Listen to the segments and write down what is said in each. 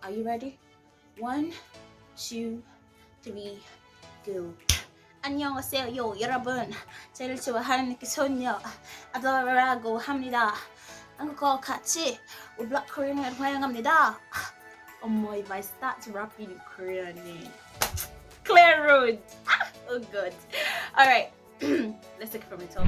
Are you ready? 1, 2, 3, go. 안녕하세요, 여러분. 저를 좋아하는 소녀 아더라고 합니다. 한국어 같이 Black Korean을 환영합니다. If I start rapping in Korean, clear road. Oh good. All right, let's take it from the top.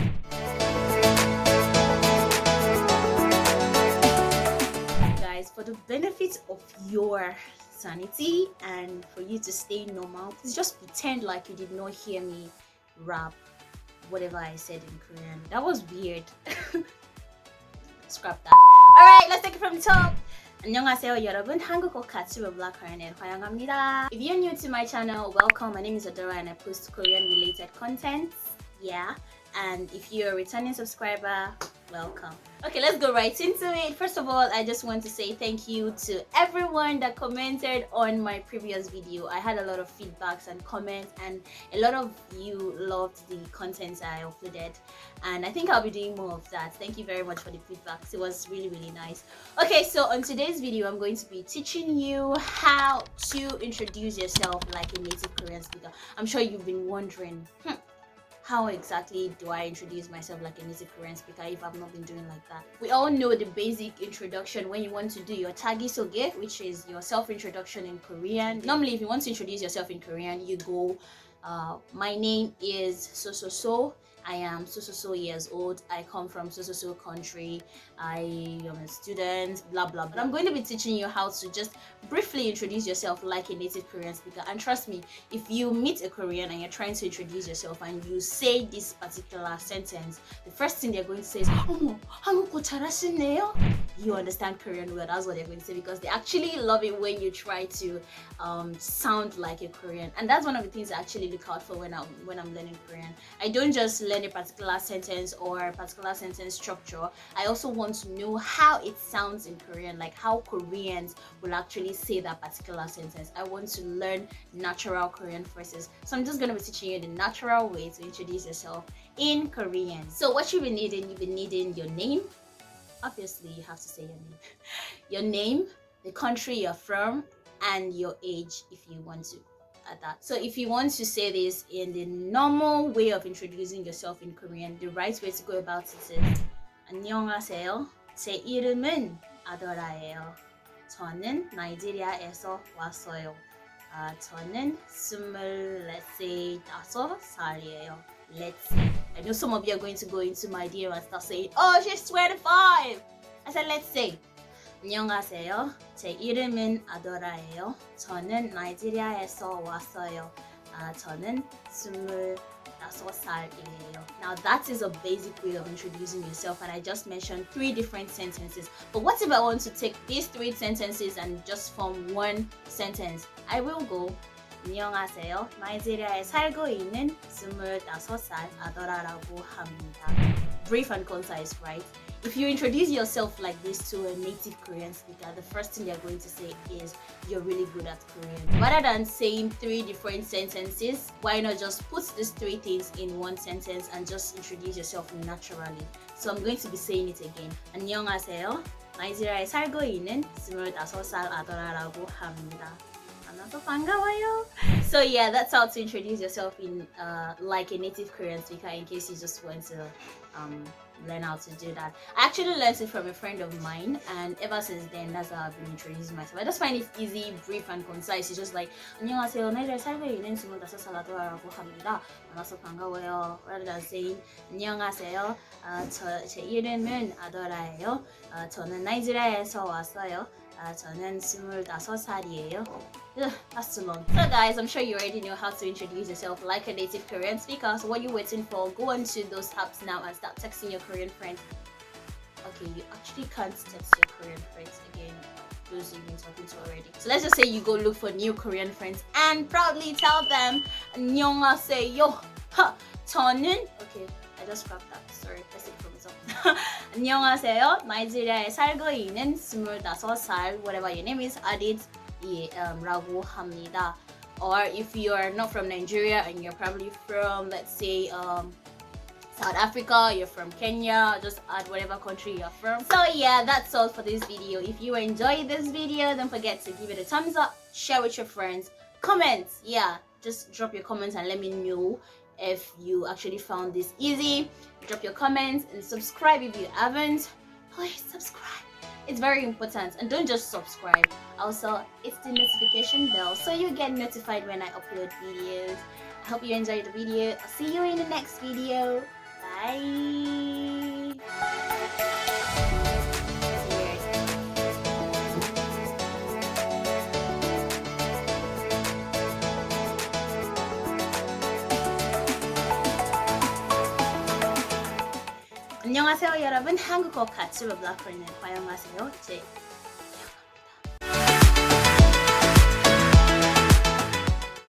Guys, for the benefit of your sanity and for you to stay normal, please just pretend like you did not hear me rap whatever I said in Korean. That was weird. Scrap that. Alright, let's take it from the top. 안녕하세요 여러분, 한국어 같이 Black Korean을 환영합니다. If you're new to my channel, welcome. My name is Adora and I post Korean related content. Yeah, and if you're a returning subscriber, welcome. Okay, let's go right into it. First of all, I just want to say thank you to everyone that commented on my previous video. I had a lot of feedbacks and comments, and a lot of you loved the content I uploaded, and I think I'll be doing more of that. Thank you very much for the feedbacks. It was really nice. Okay, so on today's video, I'm going to be teaching you how to introduce yourself like a native Korean speaker. I'm sure you've been wondering, how exactly do I introduce myself like a native Korean speaker if I've not been doing like that? We all know the basic introduction when you want to do your tagisoge, which is your self-introduction in Korean. Normally, if you want to introduce yourself in Korean, you go, my name is so. I am so years old. I come from so country. I am a student, blah blah. But I'm going to be teaching you how to just briefly introduce yourself like a native Korean speaker. And trust me, if you meet a Korean and you're trying to introduce yourself and you say this particular sentence, the first thing they're going to say is, 한국어 잘하시네요. You understand Korean well. That's what they're going to say, because they actually love it when you try to sound like a Korean. And that's one of the things I actually look out for when I'm learning Korean. I don't just learn a particular sentence or a particular sentence structure. I also want to know how it sounds in Korean, like how Koreans will actually say that particular sentence. I want to learn natural Korean phrases. So I'm just going to be teaching you the natural way to introduce yourself in Korean. So what you've been needing your name. Obviously, you have to say your name. Your name, the country you're from, and your age if you want to. At that. So if you want to say this in the normal way of introducing yourself in Korean, the right way to go about it is 안녕하세요. 제 이름은 아더라예요. 저는 나이지리아에서 왔어요. 저는 let's say 5살이에요. Let's say. I know some of you are going to go into my DM and start saying, oh, she's 25. I said, let's say. 안녕하세요. 제 이름은 아더라예요. 저는 나이지리아에서 왔어요. 저는 25살이에요. Now that is a basic way of introducing yourself, and I just mentioned 3 different sentences. But what if I want to take these 3 sentences and just form one sentence? I will go. 안녕하세요. 나이지리아에 살고 있는 25살 아더라라고 합니다. Brief and concise, right? If you introduce yourself like this to a native Korean speaker, the first thing they're going to say is you're really good at Korean. Rather than saying 3 different sentences, why not just put these 3 things in one sentence and just introduce yourself naturally? So I'm going to be saying it again. 안녕하세요. 나이지리아에 살고 있는 25살 아더라라고 합니다. 만나서 반가워요. So yeah, that's how to introduce yourself in like a native Korean speaker, in case you just want to learn how to do that. I actually learned it from a friend of mine, and ever since then, that's how I've been introducing myself. I just find it easy, brief, and concise. It's just like 안녕하세요. 나이지리아에 살고 있는 25살 아더라라고 합니다. 만나서 반가워요. Rather than saying 안녕하세요. 제 이름은 아더라예요. 저는 나이지리아에서 왔어요. 저는 25살이에요. That's too long. So guys, I'm sure you already know how to introduce yourself like a native Korean speaker. So what are you waiting for? Go onto those tabs now and start texting your Korean friends. Okay, you actually can't text your Korean friends again. Those you've been talking to already. So let's just say you go look for new Korean friends and proudly tell them 안녕하세요. 저는 okay, I just scrapped that. Sorry, let's take it from the top. 안녕하세요. 나이지리아에 살고 있는 25살, whatever your name is, add it 라고 합니다. Or if you're not from Nigeria and you're probably from, let's say, South Africa, you're from Kenya, just add whatever country you're from. So yeah, that's all for this video. If you enjoyed this video, don't forget to give it a thumbs up, share with your friends, comment. Yeah, just drop your comments and let me know if you actually found this easy. Drop your comments and subscribe if you haven't. Please subscribe. It's very important. And don't just subscribe, also hit the notification bell so you get notified when I upload videos. I hope you enjoyed the video. I'll see you in the next video. Bye. 안녕하세요 여러분. 한국어 같이 블로거는 화영하세요. 제